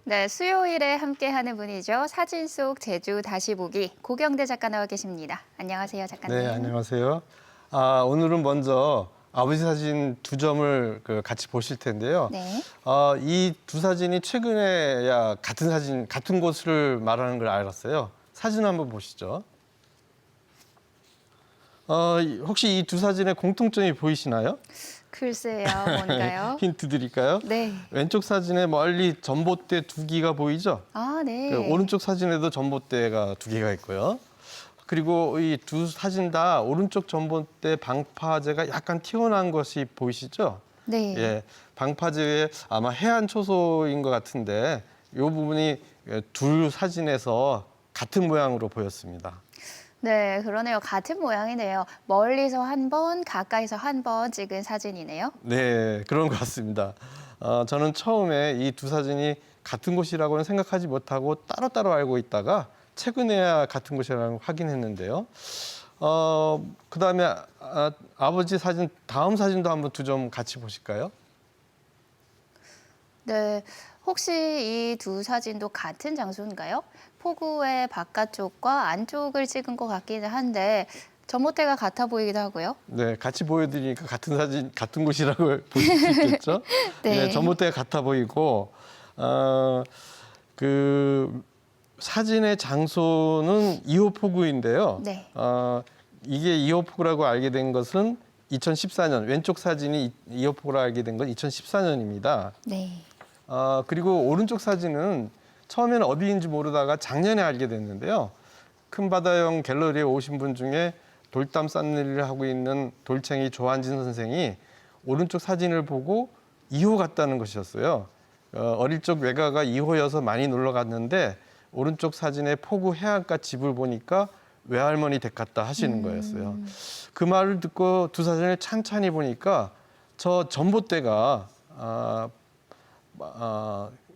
네, 수요일에 함께하는 분이죠. 사진 속 제주 다시 보기 고경대 작가 나와 계십니다. 안녕하세요, 작가님. 네, 안녕하세요. 오늘은 먼저 아버지 사진 두 점을 같이 보실 텐데요. 네. 이 두 사진이 최근에야 같은 사진, 같은 곳을 말하는 걸 알았어요. 사진 한번 보시죠. 혹시 이 두 사진의 공통점이 보이시나요? 글쎄요, 뭔가요? 힌트 드릴까요? 네. 왼쪽 사진에 멀리 전봇대 두 기가 보이죠? 아, 네. 오른쪽 사진에도 전봇대가 두 개가 있고요. 그리고 이 두 사진 다 오른쪽 전봇대 방파제가 약간 튀어나온 것이 보이시죠? 네. 예, 방파제에 아마 해안 초소인 것 같은데 이 부분이 둘 사진에서 같은 모양으로 보였습니다. 네, 그러네요. 같은 모양이네요. 멀리서 한 번, 가까이서 한 번 찍은 사진이네요. 네, 그런 것 같습니다. 저는 처음에 이 두 사진이 같은 곳이라고는 생각하지 못하고 따로따로 알고 있다가 최근에야 같은 곳이라고 확인했는데요. 그다음에 아버지 사진, 다음 사진도 한번 두 점 같이 보실까요? 네, 혹시 이 두 사진도 같은 장소인가요? 포구의 바깥쪽과 안쪽을 찍은 것 같기는 한데 전봇대가 같아 보이기도 하고요. 네, 같이 보여드리니까 같은 사진, 같은 곳이라고 보실 수 있겠죠? 네. 네, 전봇대가 같아 보이고, 그 사진의 장소는 2호 포구인데요. 네. 이게 2호 포구라고 알게 된 것은 2014년, 왼쪽 사진이 2호 포구라고 알게 된 건 2014년입니다. 네. 그리고 오른쪽 사진은 처음에는 어디인지 모르다가 작년에 알게 됐는데요. 큰바다형 갤러리에 오신 분 중에 돌담 싼일을 하고 있는 돌챙이 조한진 선생이 오른쪽 사진을 보고 2호 같다는 것이었어요. 어릴 적 외가가 2호여서 많이 놀러 갔는데 오른쪽 사진에 포구 해안가 집을 보니까 외할머니 댁 같다 하시는 거였어요. 그 말을 듣고 두 사진을 찬찬히 보니까 저 전봇대가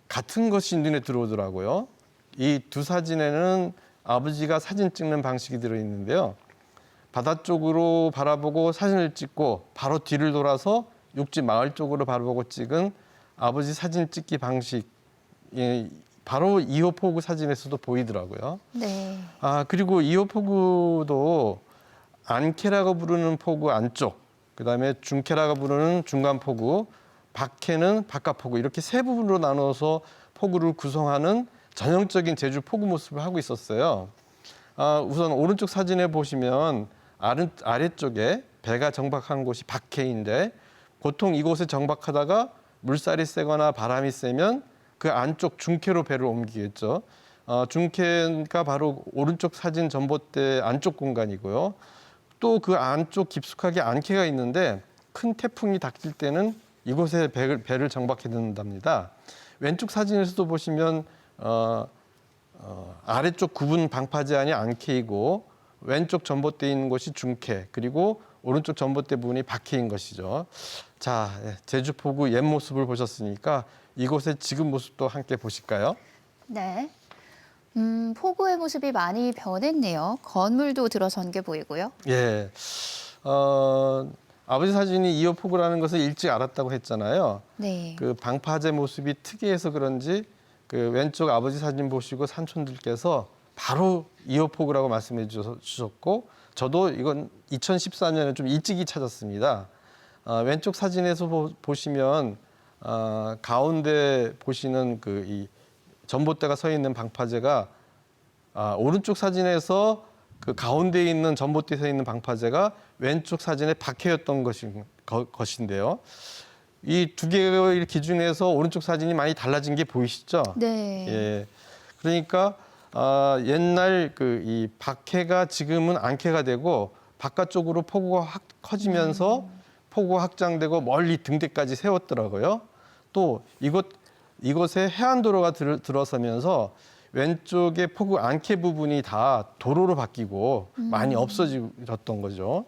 같은 것이 눈에 들어오더라고요. 이 두 사진에는 아버지가 사진 찍는 방식이 들어있는데요. 바다 쪽으로 바라보고 사진을 찍고 바로 뒤를 돌아서 육지 마을 쪽으로 바라보고 찍은 아버지 사진 찍기 방식, 바로 2호 포구 사진에서도 보이더라고요. 네. 그리고 2호 포구도 안캐라고 부르는 포구 안쪽, 그다음에 중캐라고 부르는 중간 포구, 박캐는 바깥 포구, 이렇게 세 부분으로 나눠서 포구를 구성하는 전형적인 제주 포구 모습을 하고 있었어요. 우선 오른쪽 사진에 보시면 아래쪽에 배가 정박한 곳이 박해인데 보통 이곳에 정박하다가 물살이 세거나 바람이 세면 그 안쪽 중캐로 배를 옮기겠죠. 중캐가 바로 오른쪽 사진 전봇대 안쪽 공간이고요. 또 그 안쪽 깊숙하게 안캐가 있는데 큰 태풍이 닥칠 때는 이곳에 배를 정박해 놓는답니다. 왼쪽 사진에서도 보시면 아래쪽 구분 방파제 안이 안캐이고 왼쪽 전봇대에 있는 곳이 중캐, 그리고 오른쪽 전봇대 부분이 박캐인 것이죠. 자, 제주 포구 옛 모습을 보셨으니까 이곳의 지금 모습도 함께 보실까요? 네. 포구의 모습이 많이 변했네요. 건물도 들어선 게 보이고요. 예. 아버지 사진이 2호 포구라는 것을 일찍 알았다고 했잖아요. 네. 그 방파제 모습이 특이해서 그런지 그 왼쪽 아버지 사진 보시고 삼촌들께서 바로 2호 포구라고 말씀해 주셨고, 저도 이건 2014년에 좀 일찍이 찾았습니다. 왼쪽 사진에서 보시면 가운데 보시는 이 전봇대가 서 있는 방파제가 오른쪽 사진에서 그 가운데에 있는 전봇대에 서 있는 방파제가 왼쪽 사진에 박해였던 것인데요. 이 두 개의 기준에서 오른쪽 사진이 많이 달라진 게 보이시죠? 네. 예. 그러니까 옛날 이 박해가 지금은 안캐가 되고 바깥쪽으로 포구가 확 커지면서 포구가 확장되고 멀리 등대까지 세웠더라고요. 또 이곳에 해안도로가 들어서면서 왼쪽에 포구 안캐 부분이 다 도로로 바뀌고 많이 없어졌던 거죠.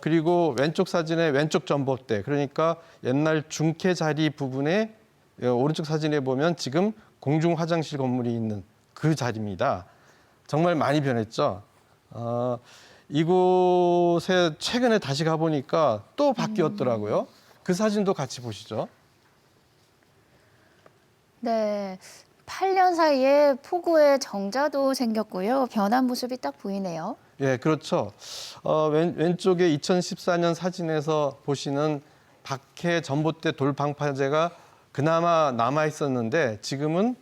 그리고 왼쪽 사진의 왼쪽 전봇대, 그러니까 옛날 중캐 자리 부분에 오른쪽 사진에 보면 지금 공중 화장실 건물이 있는 그 자리입니다. 정말 많이 변했죠. 이곳에 최근에 다시 가보니까 또 바뀌었더라고요. 그 사진도 같이 보시죠. 네. 8년 사이에 폭우에 정자도 생겼고요. 변한 모습이 딱 보이네요. 예, 그렇죠. 왼쪽에 2014년 사진에서 보시는 박해 전봇대 돌 방파제가 그나마 남아 있었는데 지금은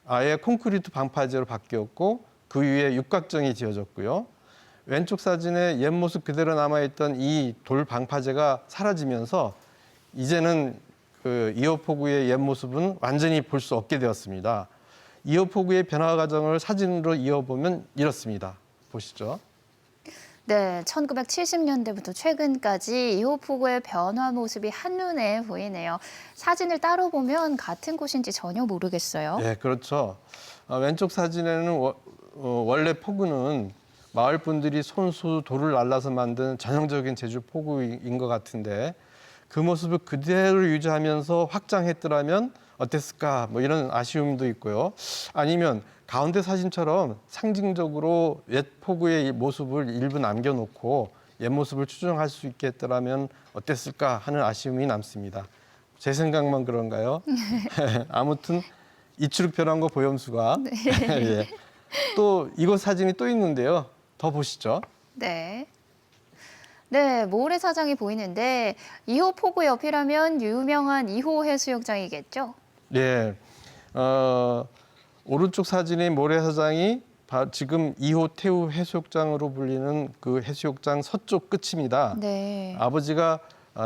아예 콘크리트 방파제로 바뀌었고 그 위에 육각정이 지어졌고요. 왼쪽 사진에 옛 모습 그대로 남아 있던 이 돌 방파제가 사라지면서 이제는 그 이호포구의 옛 모습은 완전히 볼 수 없게 되었습니다. 이호포구의 변화 과정을 사진으로 이어보면 이렇습니다. 보시죠. 네, 1970년대부터 최근까지 이호폭우의 변화 모습이 한눈에 보이네요. 사진을 따로 보면 같은 곳인지 전혀 모르겠어요. 네, 그렇죠. 왼쪽 사진에는 원래 폭우는 마을 분들이 손수 돌을 날라서 만든 전형적인 제주 폭우인 것 같은데 그 모습을 그대로 유지하면서 확장했더라면 어땠을까? 뭐 이런 아쉬움도 있고요. 아니면 가운데 사진처럼 상징적으로 옛 폭우의 이 모습을 일부 남겨놓고 옛 모습을 추정할 수 있게 했더라면 어땠을까 하는 아쉬움이 남습니다. 제 생각만 그런가요? 아무튼 이추룩 변환과 보염수가 예. 또 이곳 사진이 또 있는데요. 더 보시죠. 네. 네, 모래사장이 보이는데 2호 폭우 옆이라면 유명한 2호 해수욕장이겠죠? 네. 오른쪽 사진의 모래사장이 지금 2호 태우 해수욕장으로 불리는 그 해수욕장 서쪽 끝입니다. 네. 아버지가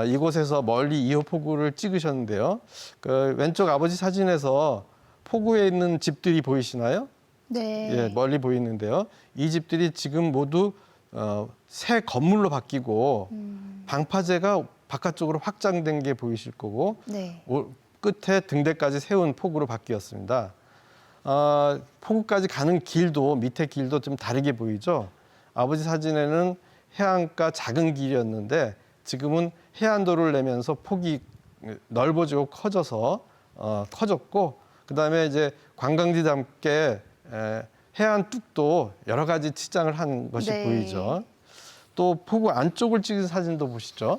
이곳에서 멀리 2호 폭우를 찍으셨는데요. 그 왼쪽 아버지 사진에서 폭우에 있는 집들이 보이시나요? 네. 예, 멀리 보이는데요. 이 집들이 지금 모두 새 건물로 바뀌고 방파제가 바깥쪽으로 확장된 게 보이실 거고 네. 끝에 등대까지 세운 폭우로 바뀌었습니다. 폭우까지 가는 길도 밑에 길도 좀 다르게 보이죠. 아버지 사진에는 해안가 작은 길이었는데 지금은 해안도로를 내면서 폭이 넓어지고 커졌고 그다음에 이제 관광지답게 해안 뚝도 여러 가지 치장을 한 것이 네. 보이죠. 또 폭우 안쪽을 찍은 사진도 보시죠.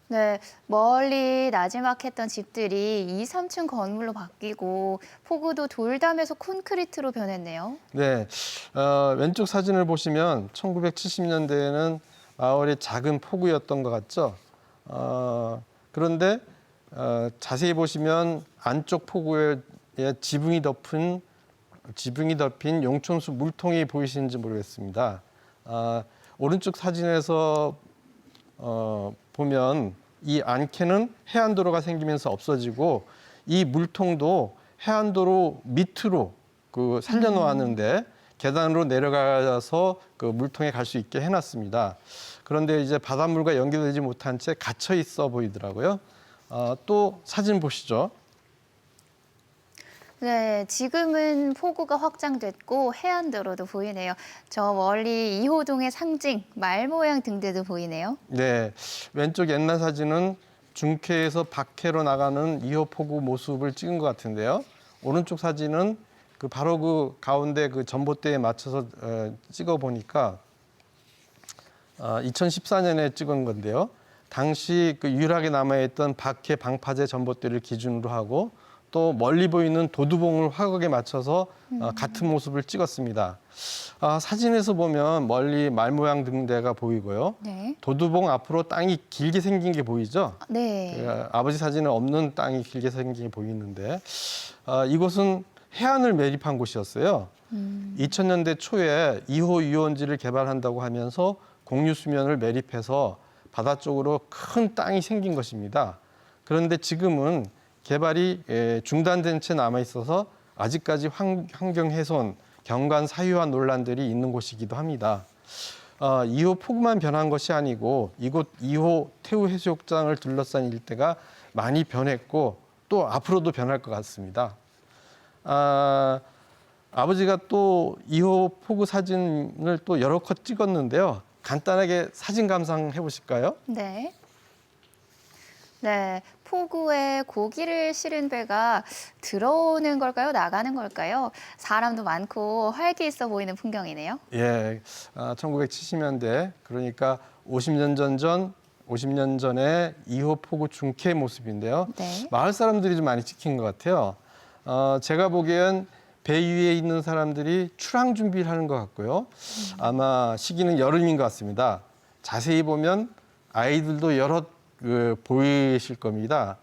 네, 멀리 나지막했던 집들이 2, 3층 건물로 바뀌고 폭우도 돌담에서 콘크리트로 변했네요. 네, 왼쪽 사진을 보시면 1970년대에는 마을이 작은 폭우였던 것 같죠. 그런데 자세히 보시면 안쪽 폭우에 지붕이 덮인 용촌수 물통이 보이시는지 모르겠습니다. 오른쪽 사진에서 보면 이 안캐는 해안도로가 생기면서 없어지고 이 물통도 해안도로 밑으로 그 살려놓았는데 계단으로 내려가서 그 물통에 갈 수 있게 해놨습니다. 그런데 이제 바닷물과 연결되지 못한 채 갇혀 있어 보이더라고요. 또 사진 보시죠. 네, 지금은 폭우가 확장됐고 해안도로도 보이네요. 저 멀리 이호동의 상징, 말 모양 등대도 보이네요. 네, 왼쪽 옛날 사진은 중캐에서 박해로 나가는 2호 폭우 모습을 찍은 것 같은데요. 오른쪽 사진은 바로 그 가운데 그 전봇대에 맞춰서 찍어 보니까 2014년에 찍은 건데요. 당시 그 유일하게 남아있던 박해 방파제 전봇대를 기준으로 하고 또 멀리 보이는 도두봉을 화각에 맞춰서 같은 모습을 찍었습니다. 사진에서 보면 멀리 말 모양 등대가 보이고요. 네. 도두봉 앞으로 땅이 길게 생긴 게 보이죠? 네. 아버지 사진에 없는 땅이 길게 생긴 게 보이는데 이곳은 해안을 매립한 곳이었어요. 2000년대 초에 2호 유원지를 개발한다고 하면서 공유 수면을 매립해서 바다 쪽으로 큰 땅이 생긴 것입니다. 그런데 지금은 개발이 중단된 채 남아 있어서 아직까지 환경 훼손, 경관 사유화 논란들이 있는 곳이기도 합니다. 2호 폭우만 변한 것이 아니고 이곳 2호 태우 해수욕장을 둘러싼 일대가 많이 변했고 또 앞으로도 변할 것 같습니다. 아버지가 또 2호 폭우 사진을 또 여러 컷 찍었는데요. 간단하게 사진 감상해 보실까요? 네. 네, 폭우에 고기를 실은 배가 들어오는 걸까요? 나가는 걸까요? 사람도 많고 활기 있어 보이는 풍경이네요. 예, 1970년대 그러니까 50년 전 50년 전에 2호 폭우 중캐 모습인데요. 네. 마을 사람들이 좀 많이 찍힌 것 같아요. 제가 보기엔 배 위에 있는 사람들이 출항 준비를 하는 것 같고요. 아마 시기는 여름인 것 같습니다. 자세히 보면 아이들도 여럿 보이실 겁니다.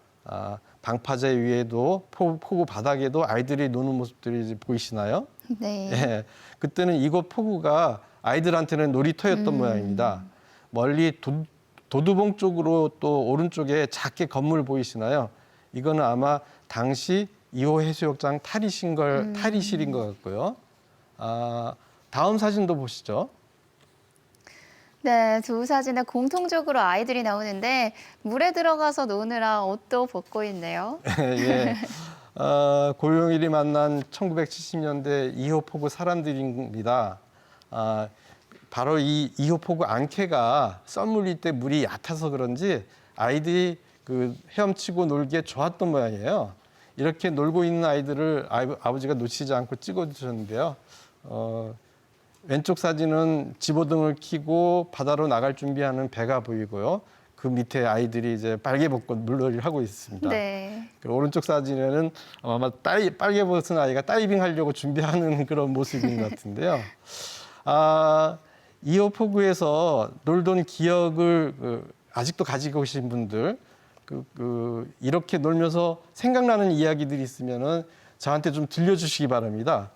방파제 위에도 폭우 바닥에도 아이들이 노는 모습들이 이제 보이시나요? 네. 예, 그때는 이곳 폭우가 아이들한테는 놀이터였던 모양입니다. 멀리 도두봉 쪽으로 또 오른쪽에 작게 건물 보이시나요? 이거는 아마 당시 2호 해수욕장 탈의실인 것 같고요. 다음 사진도 보시죠. 네, 두 사진에 공통적으로 아이들이 나오는데 물에 들어가서 노느라 옷도 벗고 있네요. 예. 고용일이 만난 1970년대 2호 폭우 사람들입니다. 바로 이 2호 폭우 안개가 썰물릴 때 물이 얕아서 그런지 아이들이 헤엄치고 놀기에 좋았던 모양이에요. 이렇게 놀고 있는 아이들을 아버지가 놓치지 않고 찍어주셨는데요. 왼쪽 사진은 집어등을 켜고 바다로 나갈 준비하는 배가 보이고요. 그 밑에 아이들이 이제 빨개벗고 물놀이를 하고 있습니다. 네. 그 오른쪽 사진에는 아마 빨개벗은 아이가 다이빙 하려고 준비하는 그런 모습인 것 같은데요. 2호 폭우에서 놀던 기억을 아직도 가지고 계신 분들, 이렇게 놀면서 생각나는 이야기들이 있으면은 저한테 좀 들려주시기 바랍니다.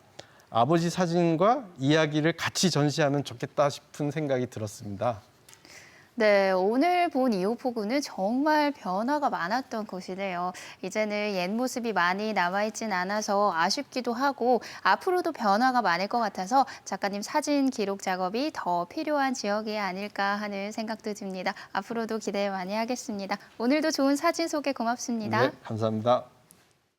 아버지 사진과 이야기를 같이 전시하면 좋겠다 싶은 생각이 들었습니다. 네, 오늘 본 2호 폭우는 정말 변화가 많았던 곳이네요. 이제는 옛 모습이 많이 남아있진 않아서 아쉽기도 하고 앞으로도 변화가 많을 것 같아서 작가님 사진 기록 작업이 더 필요한 지역이 아닐까 하는 생각도 듭니다. 앞으로도 기대 많이 하겠습니다. 오늘도 좋은 사진 소개 고맙습니다. 네, 감사합니다.